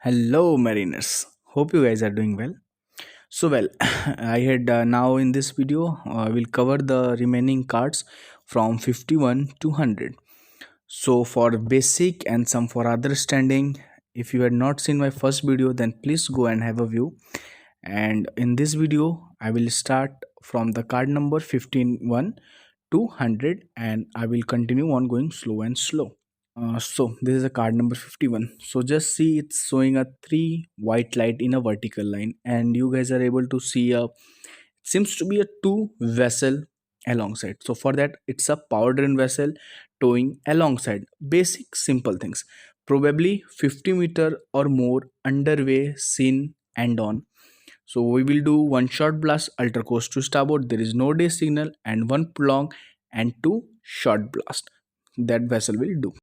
Hello, mariners. Hope you guys are doing well. I had now in this video, we'll cover the remaining cards from 51 to 100. So, for basic and some for understanding, if you had not seen my first video, then please go and have a view. And in this video, I will start from the card number 151 to 100, and I will continue on going slow and slow. So this is a card number 51. So just see it's showing a three white light in a vertical line, and you guys are able to see a seems to be a two vessel alongside. So for that it's a power driven vessel towing alongside. Basic simple things. Probably 50-meter or more underway, seen and on. So we will do one short blast ultra course to starboard. There is no day signal and one long and two short blast that vessel will do.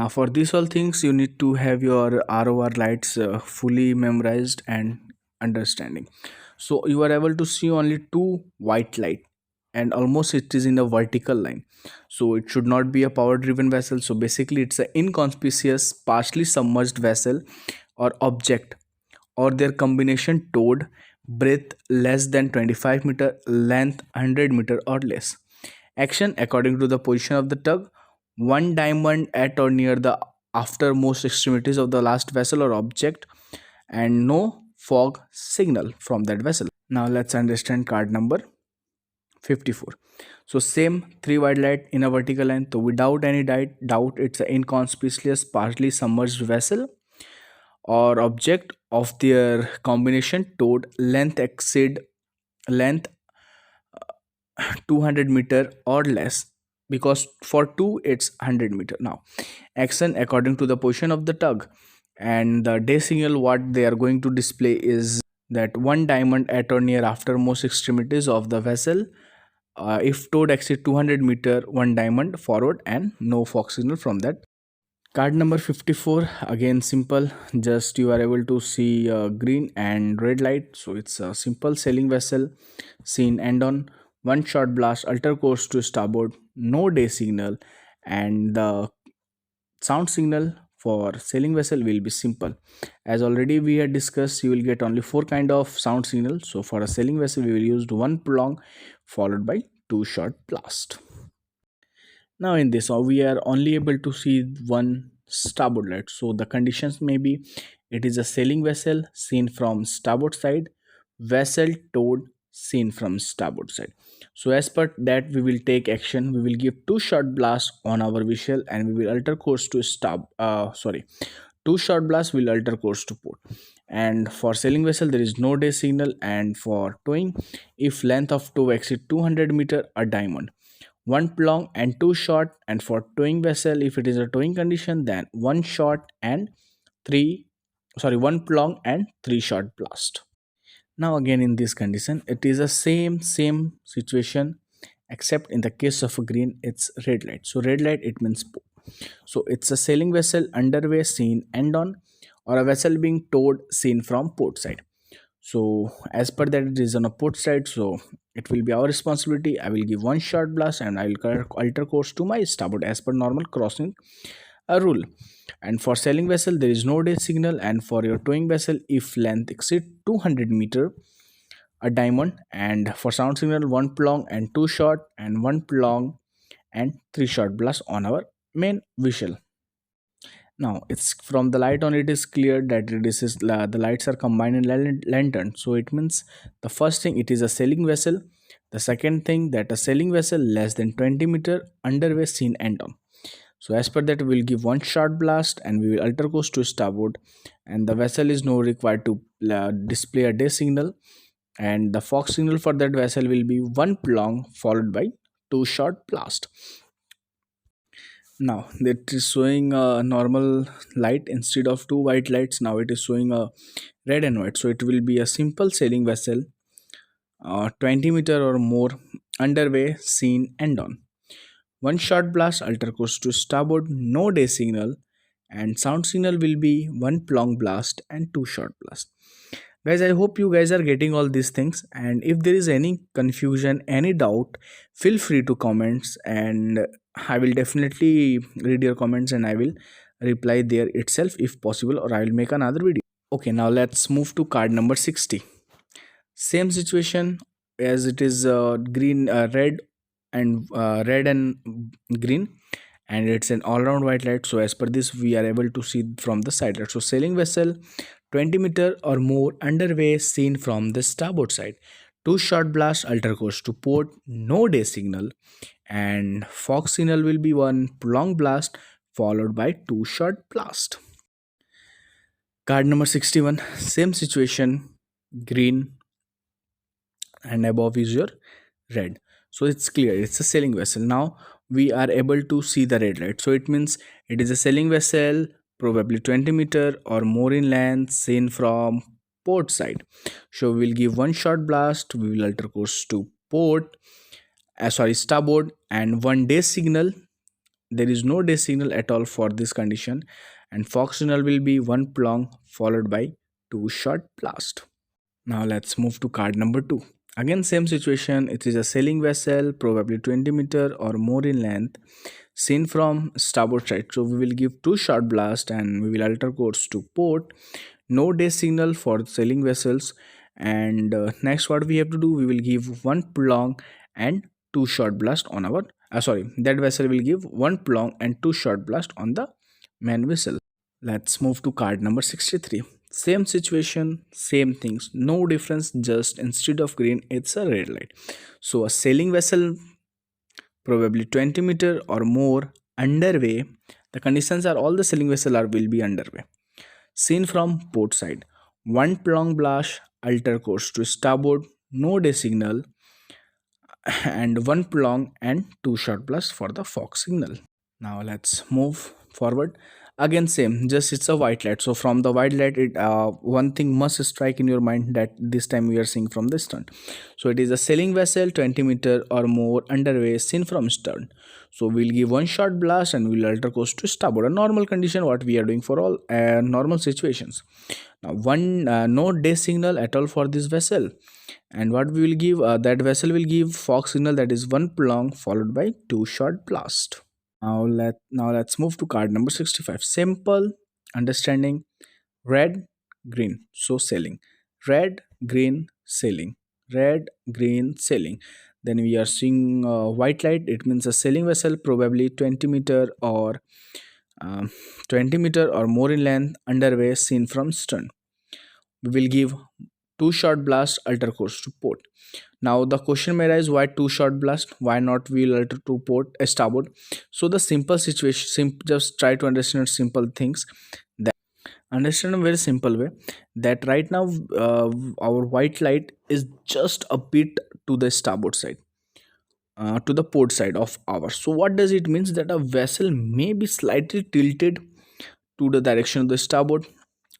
For these all things, you need to have your ROR lights fully memorized and understanding. So you are able to see only two white light, and almost it is in a vertical line. So it should not be a power driven vessel. So basically, it's an inconspicuous, partially submerged vessel or object, or their combination towed, breadth less than 25-meter, length 100-meter or less. Action according to the position of the tug, one diamond at or near the aftermost extremities of the last vessel or object, and no fog signal from that vessel. Now let's understand card number 54. So same three white light in a vertical line. So without any doubt, it's an inconspicuous, partially submerged vessel or object of their combination towed, length 200-meter or less, because for two it's 100-meter. Now action according to the position of the tug, and the day signal what they are going to display is that one diamond at or near aftermost extremities of the vessel. If towed exceed 200-meter, one diamond forward and no fog signal from that. Card number 54, again simple, just you are able to see green and red light. So it's a simple sailing vessel, seen end on, one shot blast alter course to starboard, no day signal, and the sound signal for sailing vessel will be simple. As already we had discussed, you will get only four kind of sound signal. So for a sailing vessel we will use one prolong followed by two short blast. Now in this we are only able to see one starboard light. So the conditions may be it is a sailing vessel seen from starboard side, vessel towed seen from starboard side. So as per that we will take action. We will give two short blasts on our visual and we will alter course to two short blasts will alter course to port. And for sailing vessel there is no day signal, and for towing, if length of tow exceed 200-meter, a diamond, one long and two short. And for towing vessel, if it is a towing condition, then one short and one long and three short blast. Now again in this condition it is a same situation, except in the case of a green it's red light. So red light it means port. So it's a sailing vessel underway, seen end on, or a vessel being towed, seen from port side. So as per that it is on a port side, so it will be our responsibility. I will give one short blast and I will alter course to my starboard as per normal crossing a rule. And for sailing vessel there is no day signal, and for your towing vessel if length exceed 200-meter, a diamond, and for sound signal one long and two short, and one long and three short blast on our main visual. Now it's from the light on it is clear that the lights are combined in lantern. So it means the first thing it is a sailing vessel. The second thing that a sailing vessel less than 20-meter underway, seen end on. So as per that we will give one short blast and we will alter course to starboard, and the vessel is now required to display a day signal, and the fog signal for that vessel will be one long followed by two short blast. Now it is showing a normal light instead of two white lights. Now it is showing a red and white. So it will be a simple sailing vessel, 20-meter or more underway, seen end on. One short blast alter course to starboard, no day signal, and sound signal will be one long blast and two short blast. Guys, I hope you guys are getting all these things, and if there is any confusion, any doubt, feel free to comments, and I will definitely read your comments and I will reply there itself if possible, or I will make another video. Okay, now let's move to card number 60. Same situation as it is green, red and green, and it's an all-round white light. So as per this, we are able to see from the side light. So sailing vessel 20-meter or more underway, seen from the starboard side. Two short blast alter course to port, no day signal, and fog signal will be one long blast followed by two short blast. Card number 61, same situation, green, and above is your red. So it's clear it's a sailing vessel. Now we are able to see the red light, so it means it is a sailing vessel, probably 20-meter or more in length, seen from port side. So we will give one short blast, we will alter course to port, starboard, and one day signal. There is no day signal at all for this condition, and fog signal will be one plong followed by two short blast. Now let's move to card number 2. Again same situation, it is a sailing vessel, probably 20-meter or more in length, seen from starboard side. So we will give two short blast and we will alter course to port. No day signal for sailing vessels, and next what we have to do, we will give one plong and two short blast on our that vessel will give one plong and two short blast on the main vessel. Let's move to card number 63. Same situation, same things, no difference, just instead of green, it's a red light. So a sailing vessel, probably 20-meter or more, underway. The conditions are all the sailing vessel are will be underway. Seen from port side. One plong blast, alter course to starboard, no day signal, and one plong and two short blast for the fog signal. Now let's move forward. Again same, just it's a white light. So from the white light, it one thing must strike in your mind, that this time we are seeing from the stern. So it is a sailing vessel, 20-meter or more underway, seen from stern. So we'll give one short blast and we'll alter course to starboard. A normal condition what we are doing for all normal situations. Now one no day signal at all for this vessel, and what we will give, that vessel will give fog signal, that is one plong followed by two short blast. Now let's move to card number 65. Simple understanding, red, green. So sailing. Red, green, sailing. Red, green, sailing. Then we are seeing white light. It means a sailing vessel, probably 20-meter or um, 20-meter or more in length, underway, seen from stern. We will give two short blast, alter course to port. Now the question may arise, why two short blast? Why not we'll alter to port starboard? So the simple situation, just try to understand simple things. That understand a very simple way, that right now our white light is just a bit to the starboard side, to the port side of ours. So what does it means, that a vessel may be slightly tilted to the direction of the starboard.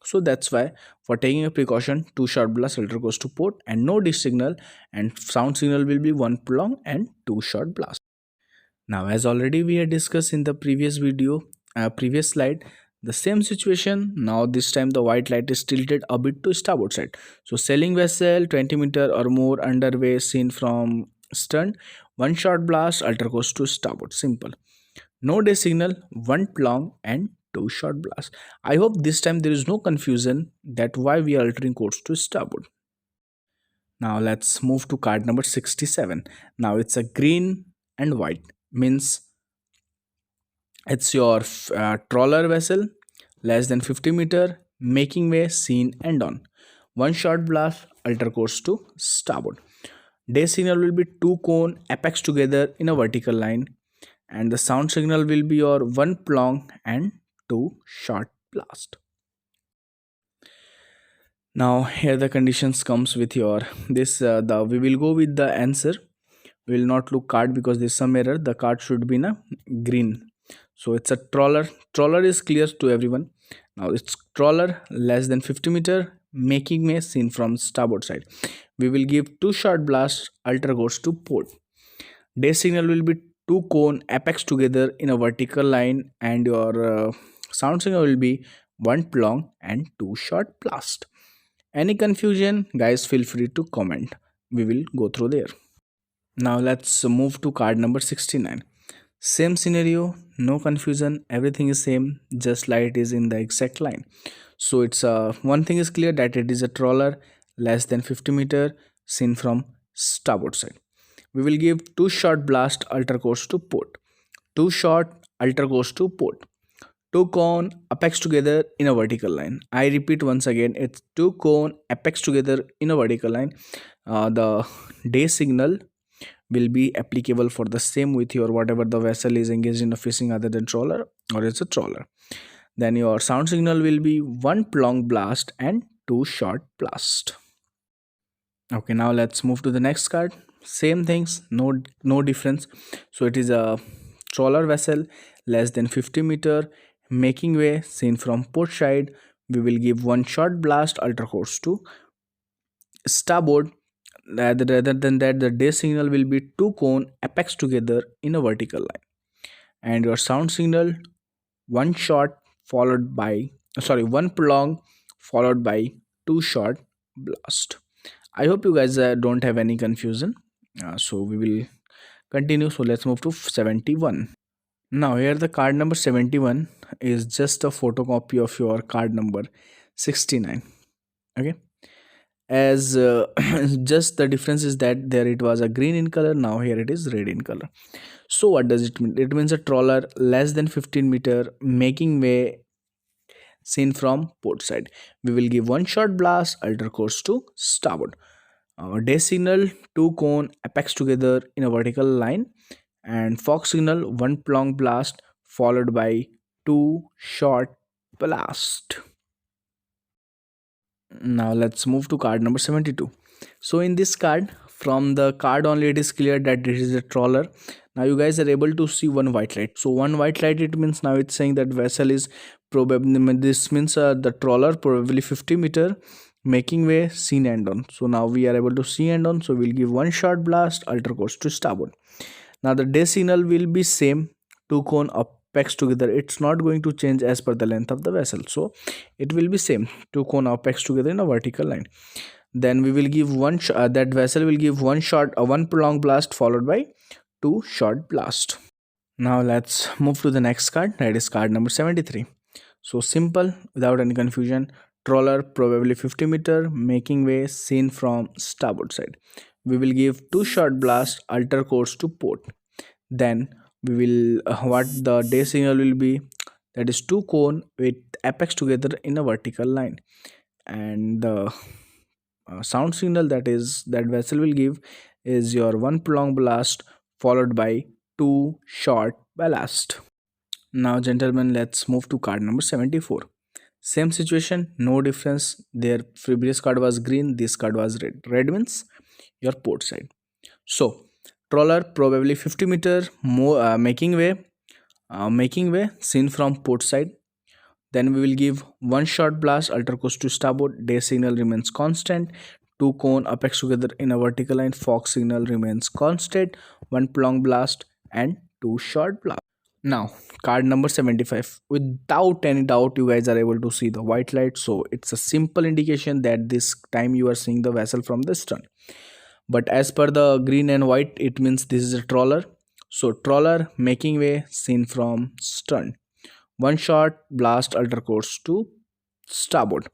So that's why, for taking a precaution, two short blast filter goes to port and no dish signal, and sound signal will be one long and two short blast. Now as already we had discussed in the previous video, previous slide, the same situation. Now this time the white light is tilted a bit to starboard side. So sailing vessel, 20-meter or more underway, seen from stern, one short blast, alter course to starboard. Simple. No day signal, one plong and two short blast. I hope this time there is no confusion that why we are altering course to starboard. Now let's move to card number 67. Now it's a green and white, means it's your trawler vessel, less than 50-meter, making way, seen and on. One short blast, alter course to starboard. Day signal will be two cone apex together in a vertical line, and the sound signal will be your one plong and two short blast. Now here the conditions comes with your this the we will go with the answer. We will not look card because there's some error. The card should be in a green. So it's a trawler. Trawler is clear to everyone. Now it's trawler, less than 50-meter, making may, seen from starboard side. We will give two short blasts, alter course to port. Day signal will be two cone apex together in a vertical line, and your sound signal will be one plong and two short blast. Any confusion, guys, feel free to comment. We will go through there. Now let's move to card number 69. Same scenario, no confusion, everything is same, just like it is in the exact line. So it's one thing is clear that it is a trawler less than 50-meter seen from starboard side. We will give two short blast alter course to port. Two short alter course to port. Two cone apex together in a vertical line. I repeat once again, it's two cone apex together in a vertical line. The day signal will be applicable for the same with your whatever the vessel is engaged in a fishing other than trawler or it's a trawler. Then your sound signal will be one long blast and two short blast. Okay, now let's move to the next card. Same things, no difference. So it is a trawler vessel less than 50-meter making way seen from port side. We will give one short blast ultra course to starboard. Rather than that, the day signal will be two cone apex together in a vertical line, and your sound signal one short followed by one prolong followed by two short blast. I hope you guys don't have any confusion. So we will continue. So let's move to 71. Now here the card number 71 is just a photocopy of your card number 69. Okay, as just the difference is that there it was a green in color, now here it is red in color. So what does it mean? It means a trawler less than 15-meter making way seen from port side. We will give one shot blast alter course to starboard. Day signal two cone apex together in a vertical line, and fog signal one long blast followed by two short blast. Now let's move to card number 72. So in this card, from the card only it is clear that this is a trawler. Now you guys are able to see one white light. So one white light, it means now it's saying that vessel is probably, this means the trawler probably 50-meter making way seen end on. So now we are able to see end on. So we'll give one shot blast alter course to starboard. Now the day signal will be same, two cone apex together. It's not going to change as per the length of the vessel. So it will be same, two cone apex together in a vertical line. Then we will give that vessel will give one shot, one prolonged blast followed by two short blast. Now let's move to the next card, that is card number 73. So simple, without any confusion, trawler probably 50-meter making way seen from starboard side. We will give two short blast alter course to port. Then we will what the day signal will be, that is two cone with apex together in a vertical line, and the sound signal that vessel will give is your one prolonged blast followed by two short blast. Now gentlemen, let's move to card number 74. Same situation, no difference. Their previous card was green, this card was red. Red means your port side. So trawler probably 50-meter more making way seen from port side. Then we will give one shot blast alter course to starboard. Day signal remains constant. Two cone apex together in a vertical line. Fog signal remains constant. One prolonged blast and two short blast. Now card number 75. Without any doubt, you guys are able to see the white light. So it's a simple indication that this time you are seeing the vessel from the stern. But as per the green and white, it means this is a trawler. So trawler making way seen from stern. One shot blast alter course to starboard.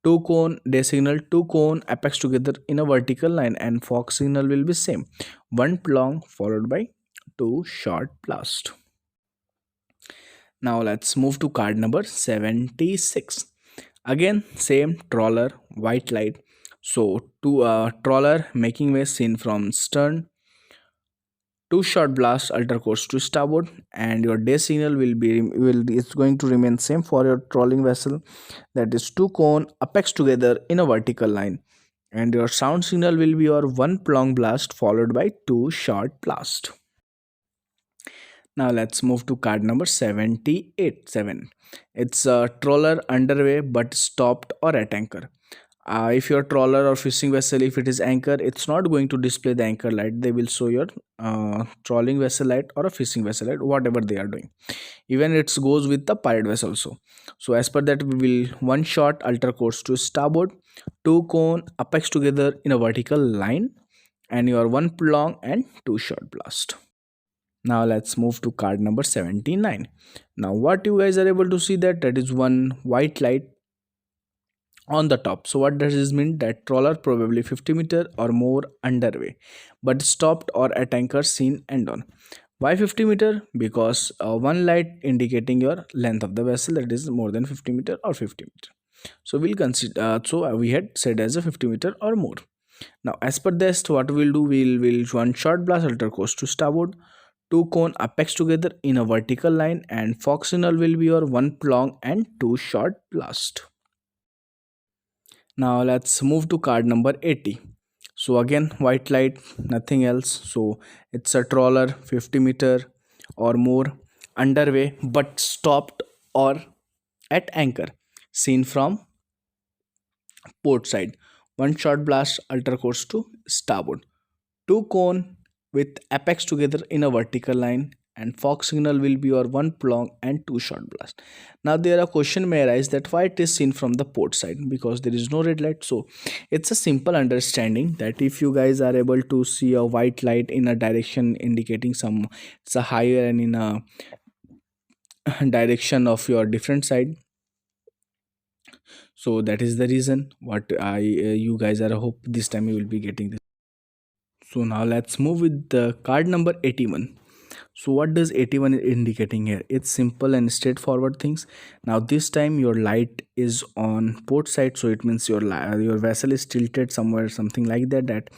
Two cone day signal, two cone apex together in a vertical line, and fog signal will be same. One long followed by two short blast. Now let's move to card number 76. Again same trawler, white light. So two trawler making way seen from stern. Two shot blast alter course to starboard, and your day signal it's going to remain same for your trolling vessel, that is two cone apex together in a vertical line, and your sound signal will be your one prolonged blast followed by two short blast. Now let's move to card number 78. It's a trawler underway but stopped or at anchor. If your trawler or fishing vessel, if it is anchor, it's not going to display the anchor light. They will show your trawling vessel light or a fishing vessel light, whatever they are doing. Even it goes with the pirate vessel also. So as per that, we will one shot alter course to starboard, two cone apex together in a vertical line, and your one prolong and two short blast. Now let's move to card number 79. Now what you guys are able to see, that is one white light on the top. So what does this mean? That trawler probably 50-meter or more underway, but stopped or at anchor seen end on. Why 50-meter? Because one light indicating your length of the vessel, that is more than 50-meter or 50-meter. So we'll consider. We had said as a 50-meter or more. Now, as per this, what we'll do, we'll one short blast alter course to starboard, two cone apex together in a vertical line, and fox signal will be your one long and two short blast. Now let's move to card number 80. So again, white light, nothing else. So it's a trawler 50-meter or more underway but stopped or at anchor, seen from port side. One short blast alter course to starboard. Two cone with apex together in a vertical line, and fox signal will be your one long and two short blast. Now there a question may arise that why it is seen from the port side, because there is no red light. So it's a simple understanding that if you guys are able to see a white light in a direction indicating some, it's a higher and in a direction of your different side. So that is the reason what I you guys are hope this time you will be getting this. So now let's move with the card number 81. So what does 81 indicating here? It's simple and straightforward things. Now this time your light is on port side, so it means your vessel is tilted somewhere, something like that. That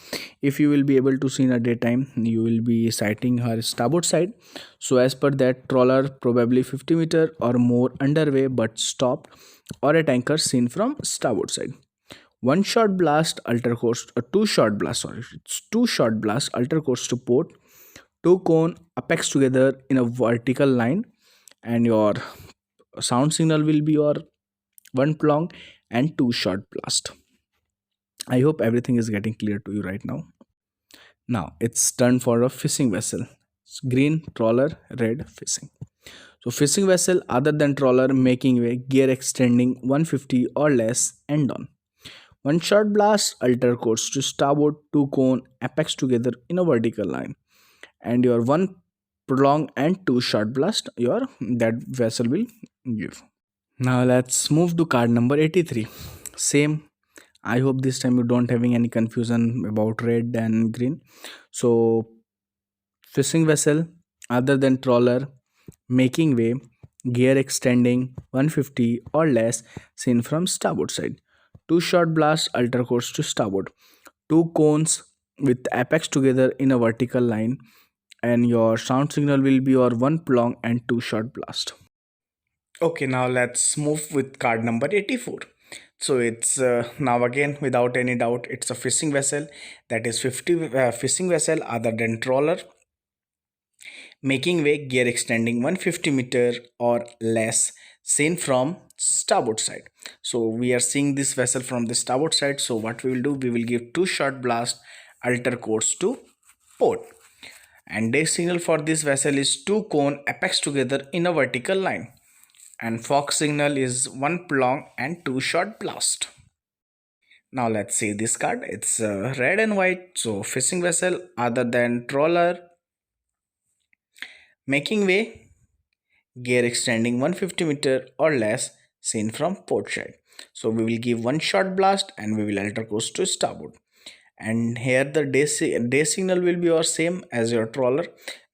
if you will be able to see in a daytime, you will be sighting her starboard side. So as per that, trawler probably 50-meter or more underway but stopped or at anchor seen from starboard side. One short blast alter course, two short blast, sorry, it's two short blast alter course to port, two cone apex together in a vertical line, and your sound signal will be your one plong and two short blast. I hope everything is getting clear to you right now. Now it's turn for a fishing vessel. It's green trawler, red fishing. So fishing vessel other than trawler making way, gear extending 150 or less, end on. One short blast alter course to starboard, two cone apex together in a vertical line, and your one prolong and two short blast your that vessel will give. Now let's move to card number 83. Same. I hope this time you don't having any confusion about red and green. So fishing vessel other than trawler making way, gear extending 150 or less, seen from starboard side. Two short blast alter course to starboard. Two cones with apex together in a vertical line, and your sound signal will be your one long and two short blast. Okay, now let's move with card number 84. So it's now again without any doubt it's a fishing vessel, that is 50 fishing vessel other than trawler making way, gear extending 150-meter or less, seen from starboard side. So we are seeing this vessel from the starboard side. So what we will do, we will give two short blast alter course to port, and day signal for this vessel is two cone apex together in a vertical line, and fox signal is one long and two short blast. Now let's see this card. It's red and white. So fishing vessel other than trawler making way, gear extending 150-meter or less, seen from port side. So we will give one short blast and we will alter course to starboard. And here the day signal will be your same as your trawler,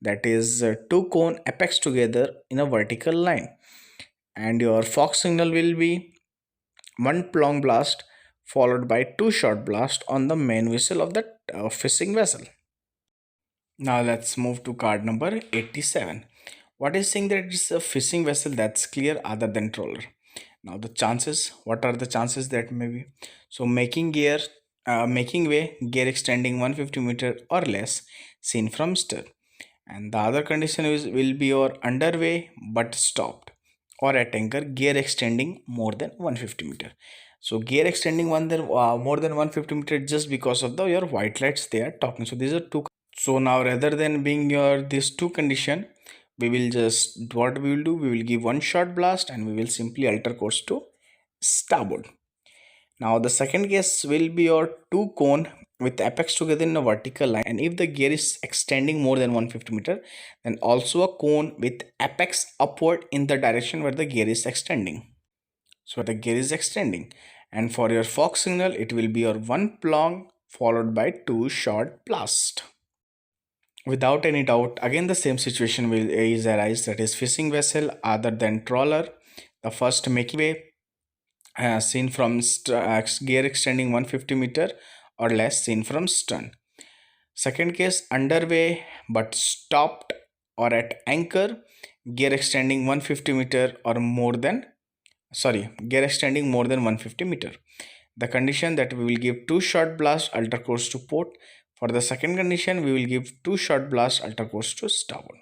that is two cone apex together in a vertical line, and your fox signal will be one long blast followed by two short blast on the main whistle of the fishing vessel. Now let's move to card number 87. What is saying that it's a fishing vessel that's clear other than trawler. Now the chances, what are the chances that maybe? So making way, gear extending 150-meter or less, seen from stern. And the other condition is will be your underway but stopped or at anchor, gear extending more than 150-meter. So gear extending more than 150-meter just because of the your white lights they are talking. So these are two. So now rather than being your these two condition, we will just what we will do, we will give one shot blast and we will simply alter course to starboard. Now the second case will be your two cone with the apex together in a vertical line, and if the gear is extending more than 150 meter, then also a cone with apex upward in the direction where the gear is extending. So the gear is extending, and for your fog signal it will be your one plong followed by two short blast. Without any doubt, again the same situation will is arise, that is fishing vessel other than trawler. The first making way seen from gear extending 150 meter or less seen from stern. Second case, underway but stopped or at anchor, gear extending 150 meter or more than, gear extending more than 150 meter. The condition that we will give two short blast alter course to port. For the second condition, we will give two short blast alter course to starboard.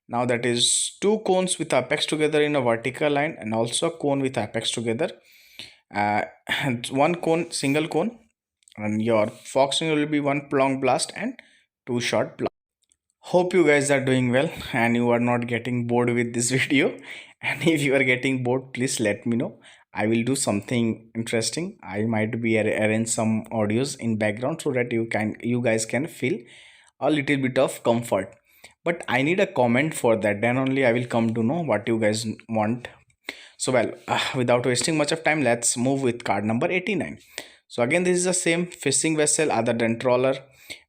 Now that is two cones with apex together in a vertical line and also a cone with apex together. And one cone, single cone, and your fog signal will be one long blast and two short blast. Hope you guys are doing well and you are not getting bored with this video. And if you are getting bored, please let me know. I will do something interesting. I might be arrange some audios in background so that you guys can feel a little bit of comfort. But I need a comment for that. Then only I will come to know what you guys want. So well, without wasting much of time, let's move with card number 89. So again, this is the same fishing vessel other than trawler,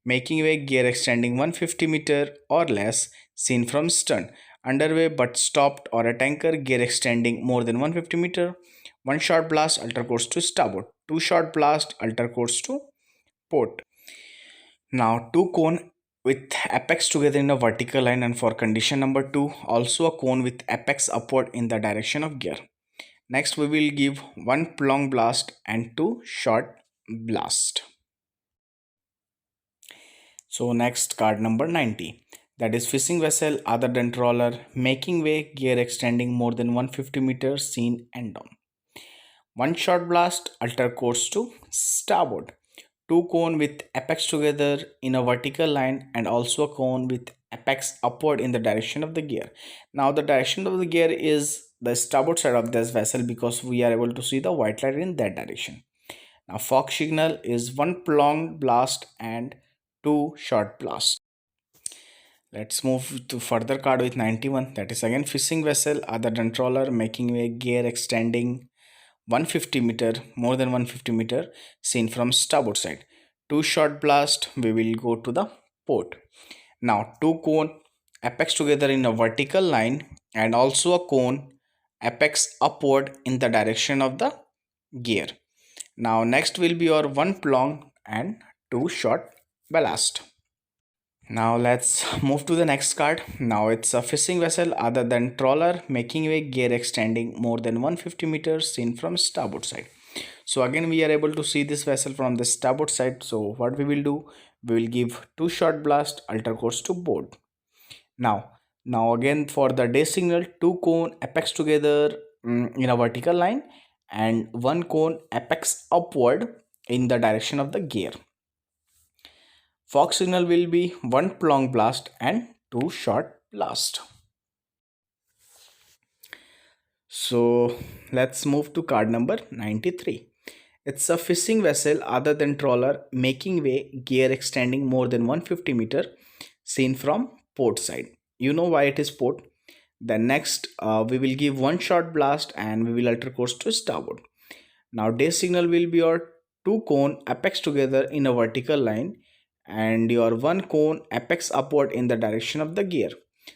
making way, gear extending 150 meter or less, seen from stern, underway but stopped or at anchor, gear extending more than 150 meter, one short blast alter course to starboard, two short blast alter course to port. Now two cone with apex together in a vertical line, and for condition number 2 also a cone with apex upward in the direction of gear. Next we will give one long blast and two short blast. So next card number 90, that is fishing vessel other than trawler, making way, gear extending more than 150 meters, seen end on. One short blast alter course to starboard, two cone with apex together in a vertical line and also a cone with apex upward in the direction of the gear. Now the direction of the gear is the starboard side of this vessel because we are able to see the white light in that direction. Now fog signal is one long blast and two short blasts. Let's move to further card with 91, that is again fishing vessel other than trawler, making way, gear extending 150 meter, more than 150 meter, seen from starboard side. Two short blast, we will go to the port. Now two cone apex together in a vertical line and also a cone apex upward in the direction of the gear. Now next will be your one long and two short ballast. Now let's move to the next card. Now it's a fishing vessel other than trawler, making way, gear extending more than 150 meters, seen from starboard side. So again we are able to see this vessel from the starboard side. So what we will do, we will give two short blast alter course to board. Now again for the day signal, two cone apex together in a vertical line and one cone apex upward in the direction of the gear. Fog signal will be one long blast and two short blast. So let's move to card number 93. It's a fishing vessel other than trawler, making way, gear extending more than 150 meter, seen from port side. You know why it is port. Then next we will give one short blast and we will alter course to starboard. Now day signal will be your two cone apex together in a vertical line and your one cone apex upward in the direction of the gear.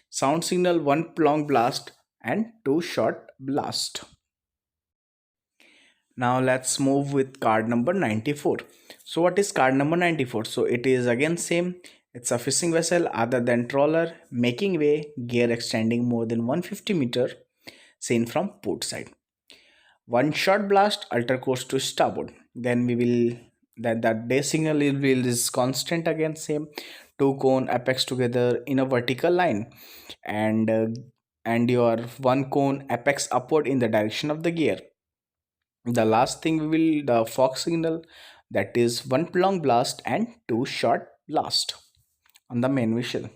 Sound signal one long blast and two short blast. Now let's move with card number 94. So what is card number 94? So it is again same. It's a fishing vessel other than trawler, making way, gear extending more than 150 meter, seen from port side. One short blast alter course to starboard. Then we will that day signal is constant, again same, two cone apex together in a vertical line and your one cone apex upward in the direction of the gear. The last thing we will the fog signal, that is one long blast and two short blast on the main vessel.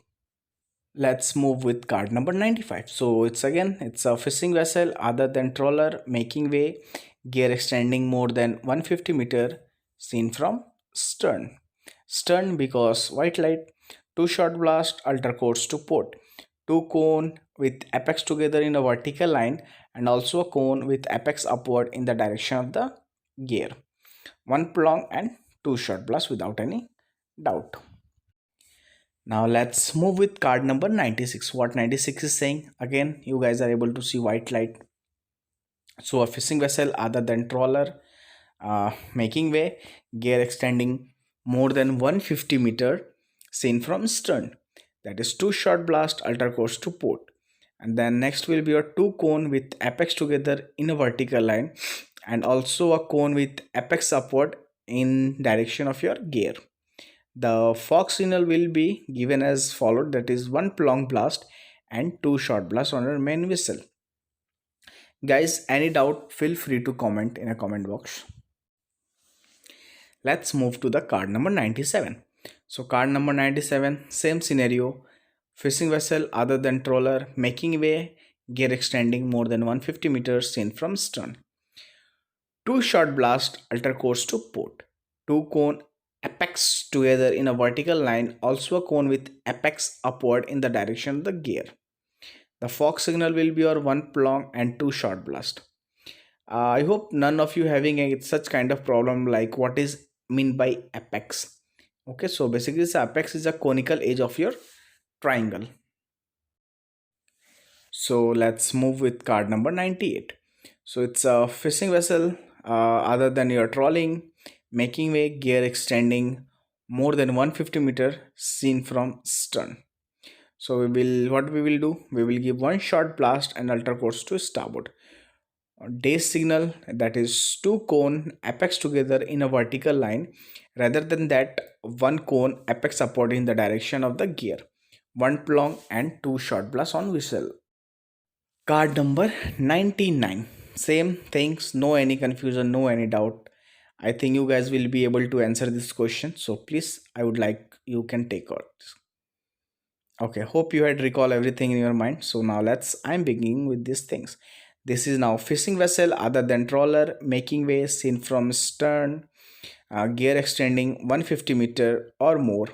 Let's move with card number 95. So it's a fishing vessel other than trawler, making way, gear extending more than 150 meter, seen from stern. stern because white light, 2 shot blast, ultra course to port, 2 cone with apex together in a vertical line and also a cone with apex upward in the direction of the gear, 1 prong and 2 shot blast without any doubt. Now let's move with card number 96. What 96 is saying, again you guys are able to see white light. So a fishing vessel other than trawler making way, gear extending more than 150-meter seen from stern, that is 2 shot blast ultra course to port. And then next will be a 2 cone with apex together in a vertical line and also a cone with apex upward in direction of your gear. The fog signal will be given as followed, that is 1 long blast and 2 short blast on your main whistle. Guys, any doubt, feel free to comment in a comment box. Let's move to the card number 97. So card number 97, same scenario, fishing vessel other than trawler making way, gear extending more than 150 meters seen from stern. 2 shot blast ultra course to port, 2 cone apex together in a vertical line, also a cone with apex upward in the direction of the gear. The fog signal will be your 1 long and 2 shot blast. I hope none of you having such kind of problem like what is mean by apex. Okay, so basically this apex is a conical edge of your triangle. So let's move with card number 98. So it's a fishing vessel other than your trolling, making way, gear extending more than 150 meter seen from stern. So what we will do, we will give 1 shot blast and ultra course to starboard. Day signal, that is 2 cone apex together in a vertical line, rather than that 1 cone apex upward in the direction of the gear, 1 long and 2 shot blast on whistle. Card number 99, same things, no any confusion, no any doubt. I think you guys will be able to answer this question, so please I would like you can take out. Okay, hope you had recall everything in your mind. So now I'm beginning with these things. This is now fishing vessel other than trawler making way seen from stern, gear extending 150 meter or more.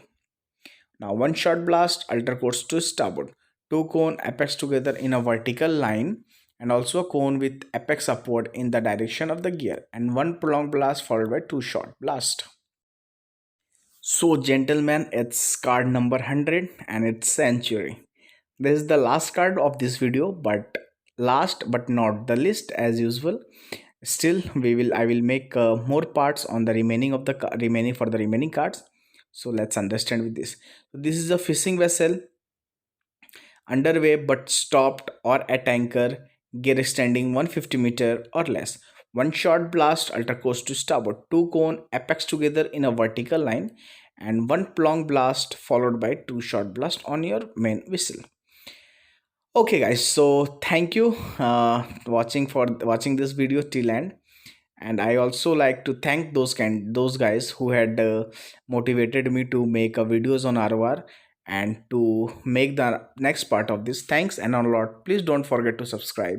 Now 1 shot blast ultra course to starboard, 2 cone apex together in a vertical line and also a cone with apex upward in the direction of the gear and 1 prolonged blast followed by 2 shot blast. So gentlemen, it's card number 100 and it's century. This is the last card of this video, but last but not the least, as usual, still I will make more parts on the remaining of the remaining cards. So let's understand with this. So this is a fishing vessel underway but stopped or at anchor, gear extending 150 meter or less. 1 shot blast ultra course to starboard, 2 cone apex together in a vertical line and 1 long blast followed by 2 shot blast on your main whistle. Okay guys, so thank you watching this video till end, and I also like to thank those guys who had motivated me to make videos on ROR and to make the next part of this. Thanks and a lot. Please don't forget to subscribe.